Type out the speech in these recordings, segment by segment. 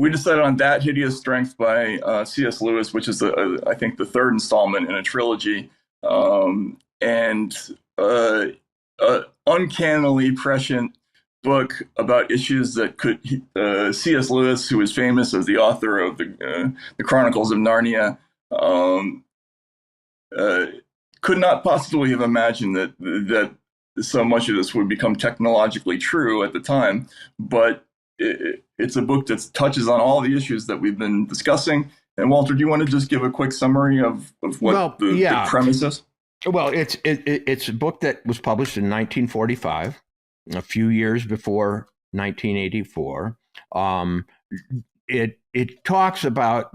we decided on That Hideous Strength by C.S. Lewis, which is, I think, the third installment in a trilogy. And uncannily prescient book about issues that could C.S. Lewis, who is famous as the author of the Chronicles of Narnia, um, uh, could not possibly have imagined that so much of this would become technologically true at the time. But it's a book that touches on all the issues that we've been discussing. And Walter, do you want to just give a quick summary of what Well, the yeah. premise is? Well, it's a book that was published in 1945, a few years before 1984. It talks about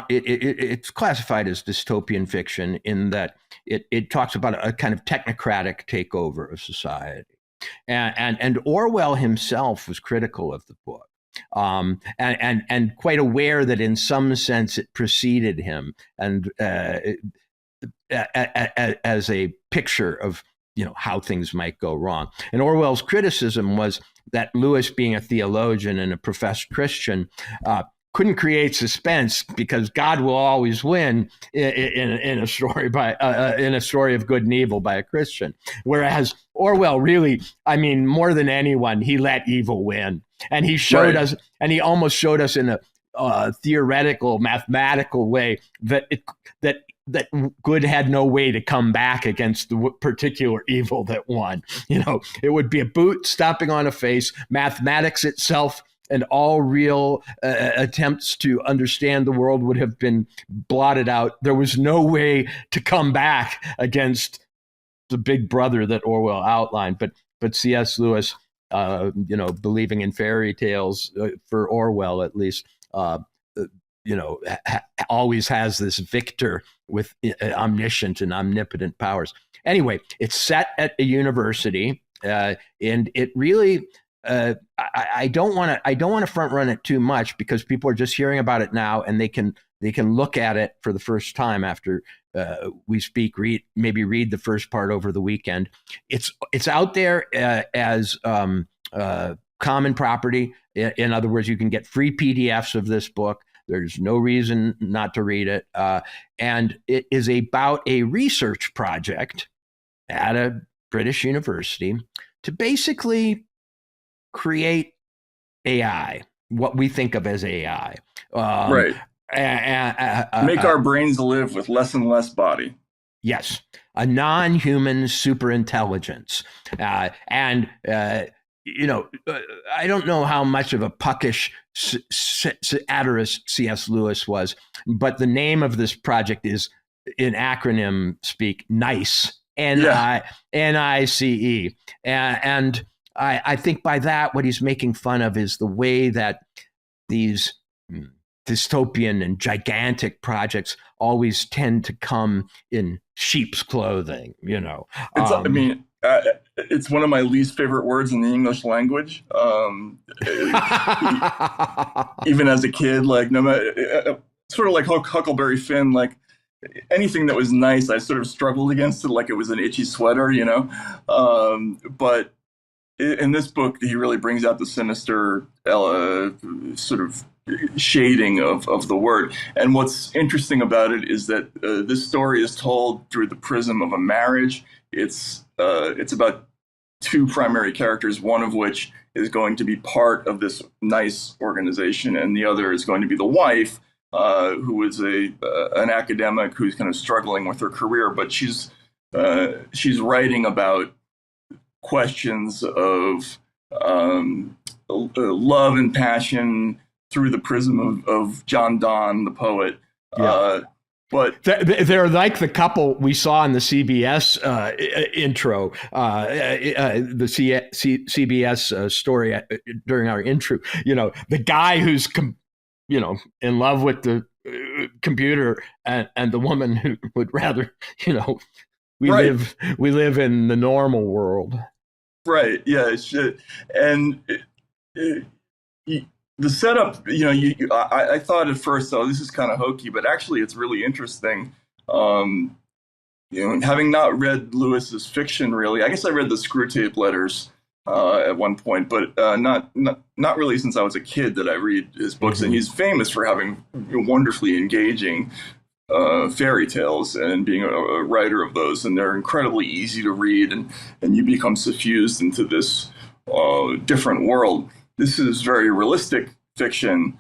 it's classified as dystopian fiction in that it talks about a kind of technocratic takeover of society, and Orwell himself was critical of the book. And quite aware that in some sense it preceded him, and as a picture of how things might go wrong. And Orwell's criticism was that Lewis, being a theologian and a professed Christian, couldn't create suspense because God will always win in a story of good and evil by a Christian. Whereas Orwell really, I mean, more than anyone, he let evil win, and he showed us, and he almost showed us in a theoretical, mathematical way that good had no way to come back against the particular evil that won. It would be a boot stomping on a face. Mathematics itself and all real attempts to understand the world would have been blotted out. There was no way to come back against the big brother that Orwell outlined. But C.S. Lewis, believing in fairy tales, for Orwell at least, always has this victor with omniscient and omnipotent powers. Anyway, it's set at a university, and it really. I don't want to front run it too much because people are just hearing about it now, and they can look at it for the first time after we speak. Maybe read the first part over the weekend. It's out there as common property. In other words, you can get free PDFs of this book. There's no reason not to read it. And it is about a research project at a British university to basically create AI, what we think of as AI. Right. Make our brains live with less and less body. Yes. A non-human superintelligence. I don't know how much of a puckish satirist C.S. Lewis was, but the name of this project is, in acronym speak, NICE, NICE. And I think by that, what he's making fun of is the way that these dystopian and gigantic projects always tend to come in sheep's clothing, it's one of my least favorite words in the English language. Even as a kid, like no matter, sort of like Huckleberry Finn, like anything that was nice, I sort of struggled against it, like it was an itchy sweater, But in this book, he really brings out the sinister sort of shading of the word. And what's interesting about it is that this story is told through the prism of a marriage. It's about two primary characters, one of which is going to be part of this NICE organization, and the other is going to be the wife, who is an academic who's kind of struggling with her career, but she's writing about questions of love and passion through the prism of John Donne, the poet. Yeah. But they're like the couple we saw in the CBS intro, the CBS story during our intro. The guy who's in love with the computer, and the woman who would rather we live in the normal world. Right. Yeah. And the setup, I thought at first, oh, this is kind of hokey, but actually it's really interesting. Having not read Lewis's fiction, really, I guess I read the Screw Tape Letters at one point, but not really since I was a kid that I read his books. And Hmm. he's famous for having wonderfully engaging fairy tales and being a writer of those, and they're incredibly easy to read, and you become suffused into this different world. This is very realistic fiction.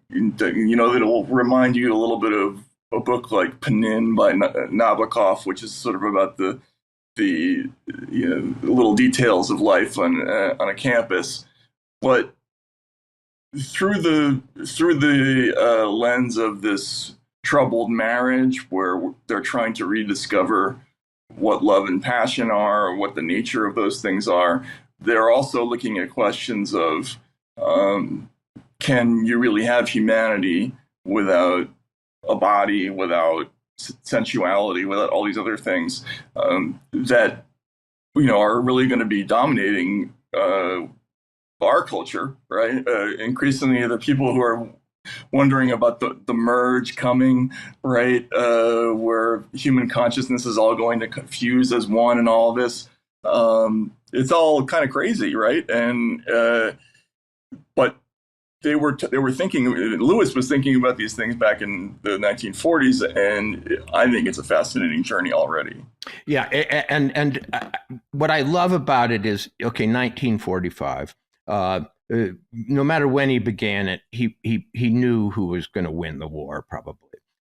It'll remind you a little bit of a book like Panin by Nabokov, which is sort of about the little details of life on a campus, but through the lens of this troubled marriage where they're trying to rediscover what love and passion are, or what the nature of those things are. They're also looking at questions of um, can you really have humanity without a body, without sensuality, without all these other things that are really going to be dominating our culture, right? Increasingly, the people who are wondering about the merge coming, right? Where human consciousness is all going to fuse as one and all of this. It's all kind of crazy, right? And but they were thinking. Lewis was thinking about these things back in the 1940s, and I think it's a fascinating journey already. Yeah, and what I love about it is, okay, 1945. No matter when he began it, he knew who was going to win the war, probably.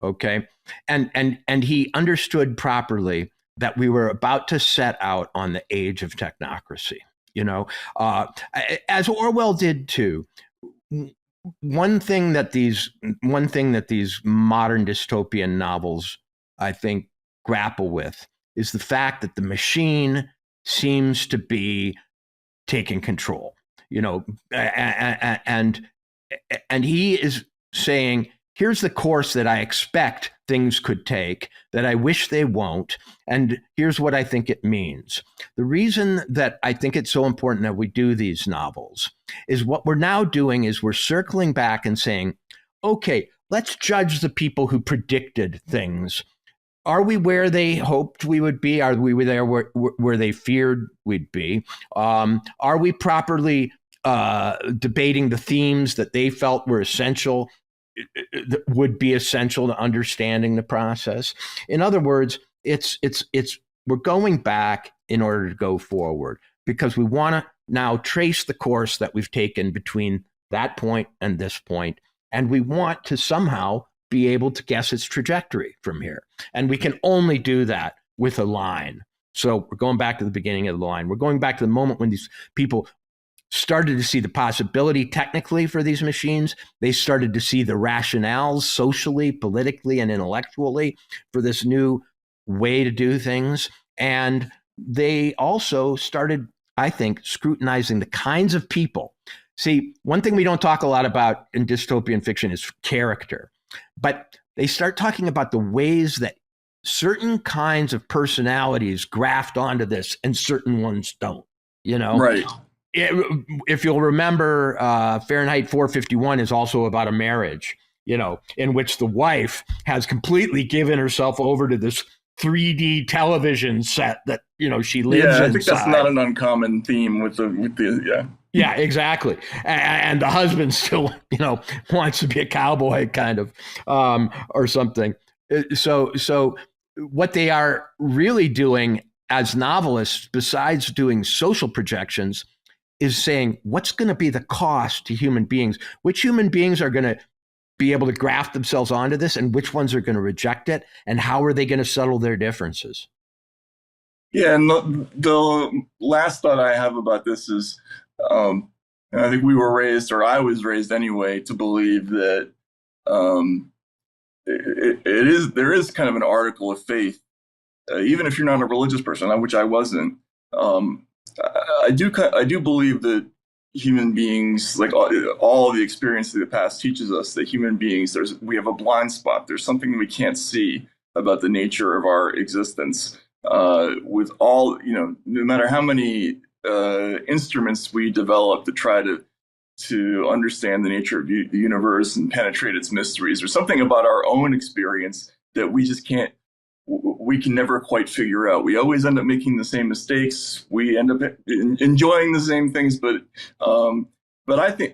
Okay, and he understood properly that we were about to set out on the age of technocracy. You know, uh, as Orwell did too. One thing that these modern dystopian novels, I think, grapple with is the fact that the machine seems to be taking control. You know, and he is saying, here's the course that I expect things could take, that I wish they won't, and here's what I think it means. The reason that I think it's so important that we do these novels is what we're now doing is we're circling back and saying, okay, let's judge the people who predicted things. Are we where they hoped we would be? Are we there where they feared we'd be? Are we properly debating the themes that they felt were essential, that would be essential to understanding the process? In other words, it's we're going back in order to go forward because we want to now trace the course that we've taken between that point and this point, and we want to somehow be able to guess its trajectory from here. And we can only do that with a line. So we're going back to the beginning of the line. We're going back to the moment when these people started to see the possibility technically for these machines. They started to see the rationales socially, politically, and intellectually for this new way to do things. And they also started, I think, scrutinizing the kinds of people. See, one thing we don't talk a lot about in dystopian fiction is character. But they start talking about the ways that certain kinds of personalities graft onto this and certain ones don't. You know, Right. if you'll remember, Fahrenheit 451 is also about a marriage, in which the wife has completely given herself over to this 3D television set that, she lives Yeah, I think that's inside. not an uncommon theme with the yeah. Yeah, exactly. And the husband still, wants to be a cowboy kind of, or something. So what they are really doing as novelists, besides doing social projections, is saying what's going to be the cost to human beings, which human beings are going to be able to graft themselves onto this, and which ones are going to reject it, and how are they going to settle their differences. Yeah, and the last thought I have about this is, and I think we were raised, or I was raised anyway, to believe that um, it is there is kind of an article of faith, even if you're not a religious person, which I wasn't. Um, I do believe that human beings, like all of the experience of the past, teaches us that human beings, we have a blind spot. There's something we can't see about the nature of our existence. With all, no matter how many instruments we develop to try to understand the nature of the universe and penetrate its mysteries, there's something about our own experience that we just can't we can never quite figure out. We always end up making the same mistakes. We end up enjoying the same things, but I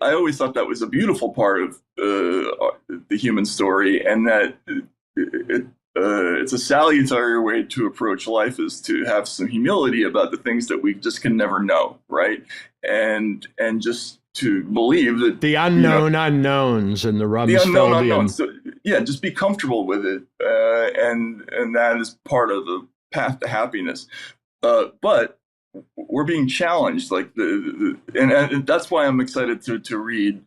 always thought that was a beautiful part of the human story, and that it's a salutary way to approach life, is to have some humility about the things that we just can never know, right? And just to believe that the unknown unknowns and the Rumsfeldian. So, yeah, just be comfortable with it, and that is part of the path to happiness. But we're being challenged, like and that's why I'm excited to read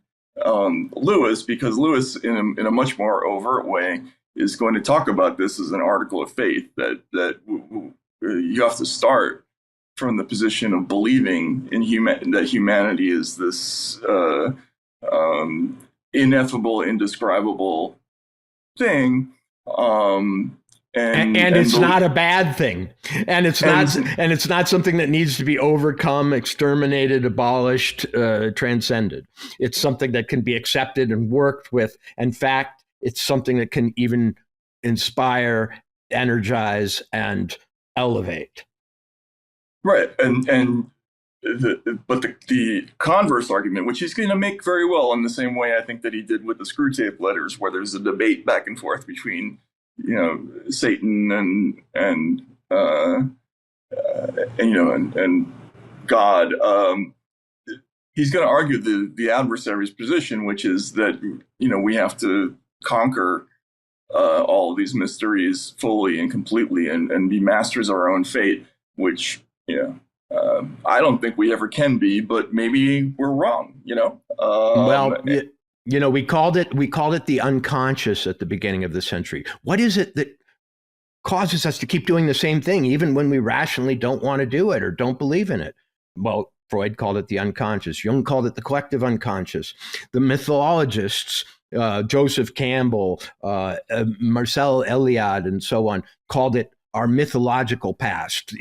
Lewis, because Lewis, in a much more overt way, is going to talk about this as an article of faith, that you have to start from the position of believing in that humanity is this ineffable, indescribable thing, and it's not a bad thing, and it's not something that needs to be overcome, exterminated, abolished, transcended. It's something that can be accepted and worked with. In fact, it's something that can even inspire, energize, and elevate. Right, but the converse argument, which he's going to make very well in the same way I think that he did with the Screw Tape Letters, where there's a debate back and forth between Satan and God. He's going to argue the adversary's position, which is that we have to conquer all of these mysteries fully and completely, and be masters of our own fate, which I don't think we ever can be, but maybe we're wrong. We called it the unconscious at the beginning of the century. What is it that causes us to keep doing the same thing, even when we rationally don't want to do it or don't believe in it? Well, Freud called it the unconscious. Jung called it the collective unconscious. The mythologists, Joseph Campbell, Marcel Eliade, and so on, called it our mythological past.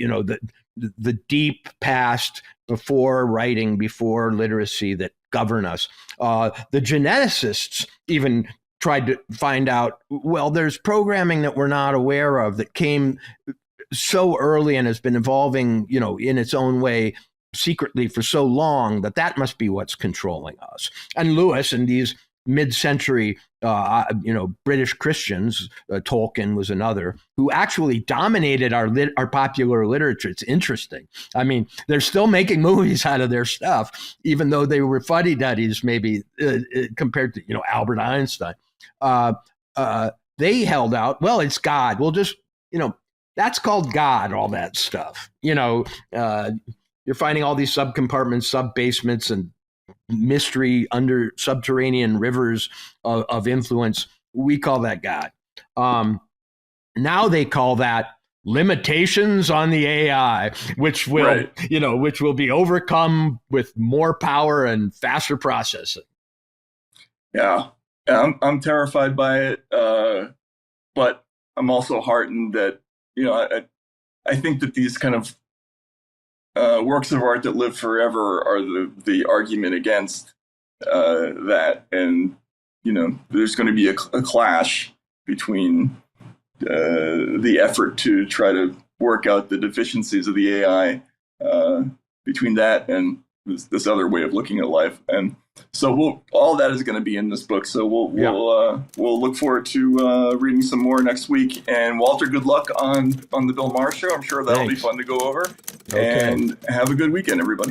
The deep past, before writing, before literacy, that govern us. The geneticists even tried to find out, well, there's programming that we're not aware of that came so early and has been evolving, in its own way secretly for so long, that must be what's controlling us. And Lewis and these mid-century, British Christians, Tolkien was another, who actually dominated our popular literature. It's interesting. I mean, they're still making movies out of their stuff, even though they were fuddy-duddies, maybe compared to Albert Einstein. They held out. Well, it's God. We'll just that's called God. All that stuff. You're finding all these subcompartments, sub-basements, and mystery under subterranean rivers of influence. We call that God. Now they call that limitations on the AI, which will, which will be overcome with more power and faster processing. Yeah, I'm terrified by it, but I'm also heartened that I think that these kind of works of art that live forever are the argument against that, and there's going to be a clash between the effort to try to work out the deficiencies of the AI, between that and this other way of looking at life. And so all that is going to be in this book. So we'll look forward to reading some more next week. And Walter, good luck on the Bill Maher show. I'm sure that'll be fun to go over. Okay. And have a good weekend, everybody.